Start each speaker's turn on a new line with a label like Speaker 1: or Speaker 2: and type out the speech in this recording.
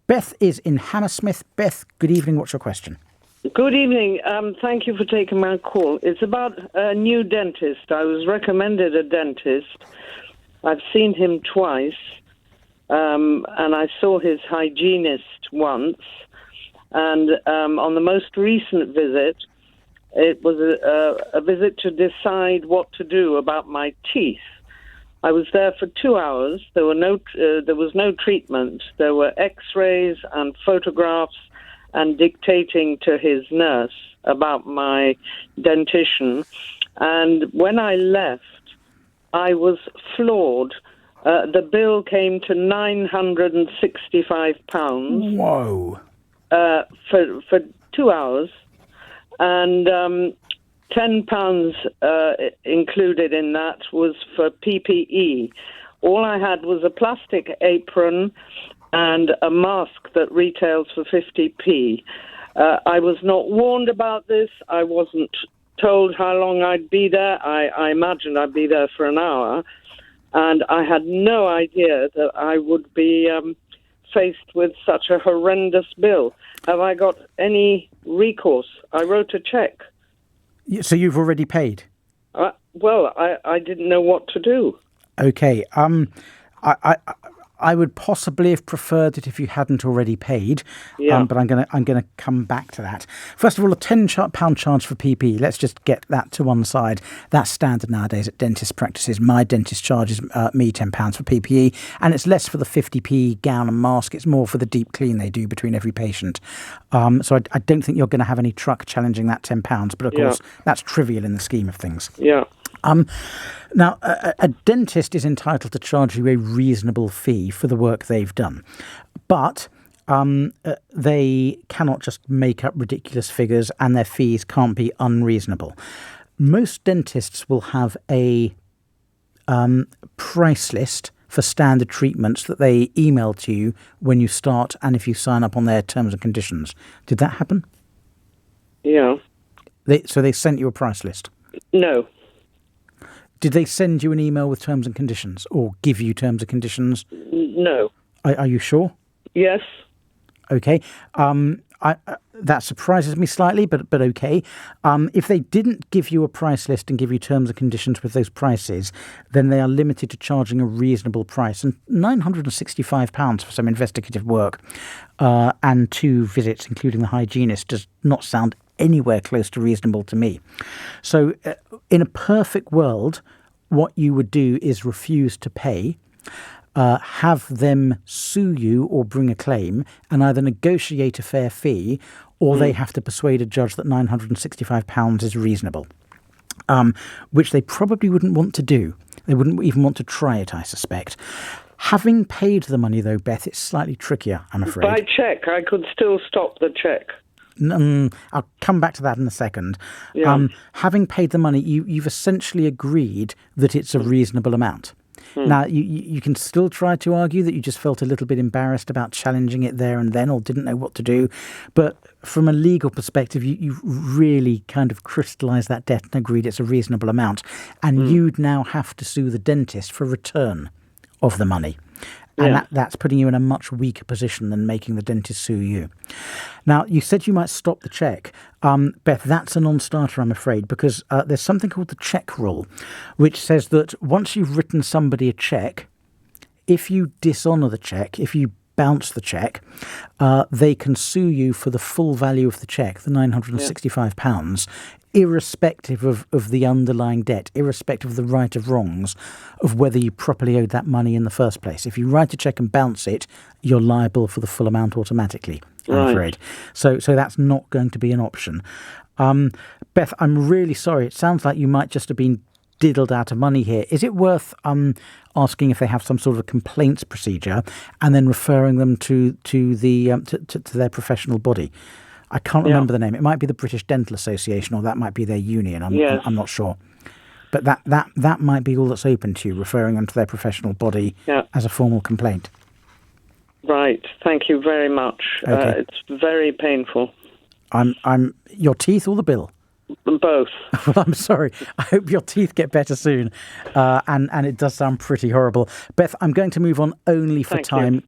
Speaker 1: Beth is in Hammersmith. Beth, good evening. What's your question?
Speaker 2: Good evening. Thank you for taking my call. It's about a new dentist. I was recommended a dentist. I've seen him twice, and I saw his hygienist once. And on the most recent visit, it was a visit to decide what to do about my teeth. I was there for 2 hours. There was no treatment. There were X-rays and photographs and dictating to his nurse about my dentition. And when I left, I was floored. The bill came to £965.
Speaker 1: Whoa.
Speaker 2: For 2 hours. And £10 included in that was for PPE. All I had was a plastic apron and a mask that retails for 50p. I was not warned about this. I wasn't told how long I'd be there. I imagined I'd be there for an hour. And I had no idea that I would be faced with such a horrendous bill. Have I got any recourse? I wrote a cheque.
Speaker 1: So you've already paid?
Speaker 2: Well, I didn't know what to do.
Speaker 1: Okay. I would possibly have preferred it if you hadn't already paid.
Speaker 2: Yeah.
Speaker 1: But I'm gonna come back to that. First of all, a £10 charge for PPE. Let's just get that to one side. That's standard nowadays at dentist practices. My dentist charges me £10 for PPE, and it's less for the 50p gown and mask. It's more for the deep clean they do between every patient. So I don't think you're going to have any truck challenging that £10. But of course, that's trivial in the scheme of things.
Speaker 2: Yeah.
Speaker 1: Now, a dentist is entitled to charge you a reasonable fee for the work they've done, but they cannot just make up ridiculous figures, and their fees can't be unreasonable. Most dentists will have a price list for standard treatments that they email to you when you start and if you sign up on their terms and conditions. Did that happen?
Speaker 2: Yeah.
Speaker 1: So they sent you a price list?
Speaker 2: No.
Speaker 1: Did they send you an email with terms and conditions or give you terms and conditions?
Speaker 2: No.
Speaker 1: Are you sure?
Speaker 2: Yes.
Speaker 1: Okay. That surprises me slightly, but okay. If they didn't give you a price list and give you terms and conditions with those prices, then they are limited to charging a reasonable price. And £965 for some investigative work and 2 visits, including the hygienist, does not sound anywhere close to reasonable to me. So in a perfect world, what you would do is refuse to pay, have them sue you or bring a claim, and either negotiate a fair fee or they have to persuade a judge that £965 is reasonable, which they probably wouldn't want to do. They wouldn't even want to try it, I suspect. Having paid the money, though, Beth, it's slightly trickier, I'm afraid.
Speaker 2: By cheque, I could still stop the cheque.
Speaker 1: I'll come back to that in a second.
Speaker 2: Yeah.
Speaker 1: Having paid the money, you've essentially agreed that it's a reasonable amount. Now, you can still try to argue that you just felt a little bit embarrassed about challenging it there and then or didn't know what to do. But from a legal perspective, you really kind of crystallised that debt and agreed it's a reasonable amount. And you'd now have to sue the dentist for return of the money. And that's putting you in a much weaker position than making the dentist sue you. Now, you said you might stop the cheque. Beth, that's a non-starter, I'm afraid, because there's something called the cheque rule, which says that once you've written somebody a cheque, if you dishonour the cheque, if you bounce the cheque, they can sue you for the full value of the cheque, the £965, irrespective of the underlying debt, irrespective of the right of wrongs of whether you properly owed that money in the first place. If you write a cheque and bounce it, you're liable for the full amount automatically, I'm afraid. So that's not going to be an option. Beth, I'm really sorry. It sounds like you might just have been diddled out of money here. Is it worth asking if they have some sort of a complaints procedure and then referring them to their professional body? I can't remember the name. It might be the British Dental Association, or that might be their union. I'm not sure. But that might be all that's open to you, referring them to their professional body as a formal complaint.
Speaker 2: Right. Thank you very much.
Speaker 1: Okay.
Speaker 2: It's very painful.
Speaker 1: I'm your teeth or the bill?
Speaker 2: Both.
Speaker 1: Well, I'm sorry. I hope your teeth get better soon. And it does sound pretty horrible. Beth, I'm going to move on only for time.